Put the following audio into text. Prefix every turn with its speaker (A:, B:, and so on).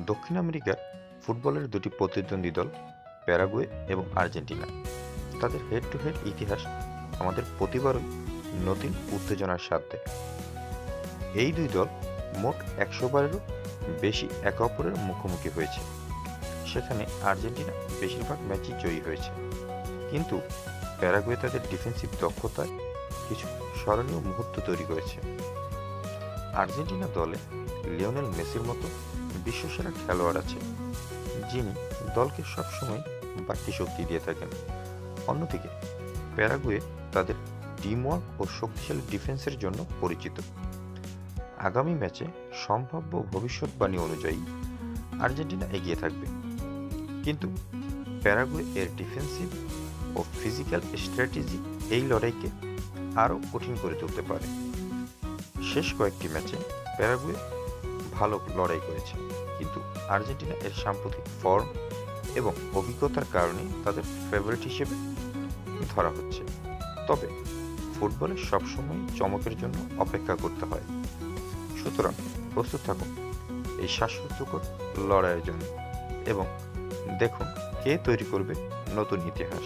A: দক্ষিণ আমেরিকার ফুটবলের দুটি প্রতিদ্বন্দ্বী দল প্যারাগুয়ে এবং আর্জেন্টিনা। তাদের হেড টু হেড ইতিহাস আমাদের প্রতিবারই নতুন উত্তেজনার স্বাদ দেয়। এই দুই দল মোট ১০০ বারেরও বেশি একে অপরের মুখোমুখি হয়েছে। সেখানে আর্জেন্টিনা বেশিরভাগ ম্যাচই জয়ী হয়েছে, কিন্তু প্যারাগুয়ে তাদের ডিফেন্সিভ দক্ষতায় কিছু স্মরণীয় মুহূর্ত তৈরি করেছে। আর্জেন্টিনা দলে লিওনেল মেসির মতো বিশ্বসেরা খেলোয়াড় আছে, যিনি দলকে সবসময় বাড়তি শক্তি দিয়ে থাকেন। অন্যদিকে প্যারাগুয়ে তাদের টিমওয়ার্ক ও শক্তিশালী ডিফেন্সের জন্য পরিচিত। আগামী ম্যাচে সম্ভাব্য ভবিষ্যৎবাণী অনুযায়ী আর্জেন্টিনা এগিয়ে থাকবে, কিন্তু প্যারাগুয়ে এর ডিফেন্সিভ ও ফিজিক্যাল স্ট্র্যাটেজি এই লড়াইকে আরও কঠিন করে তুলতে পারে। শেষ কয়েকটি ম্যাচে প্যারাগুয়ে ভালো লড়াই করেছে, কিন্তু আর্জেন্টিনা এর সাম্প্রতিক ফর্ম এবং অভিজ্ঞতার কারণে তাদের ফেভারিট হিসেবে ধরা হচ্ছে। তবে ফুটবলে সবসময় চমকের জন্য অপেক্ষা করতে হয়, সুতরাং প্রস্তুত থাকুন এই শ্বাসরুদ্ধকর লড়াইয়ের জন্য এবং দেখুন কে তৈরি করবে নতুন ইতিহাস।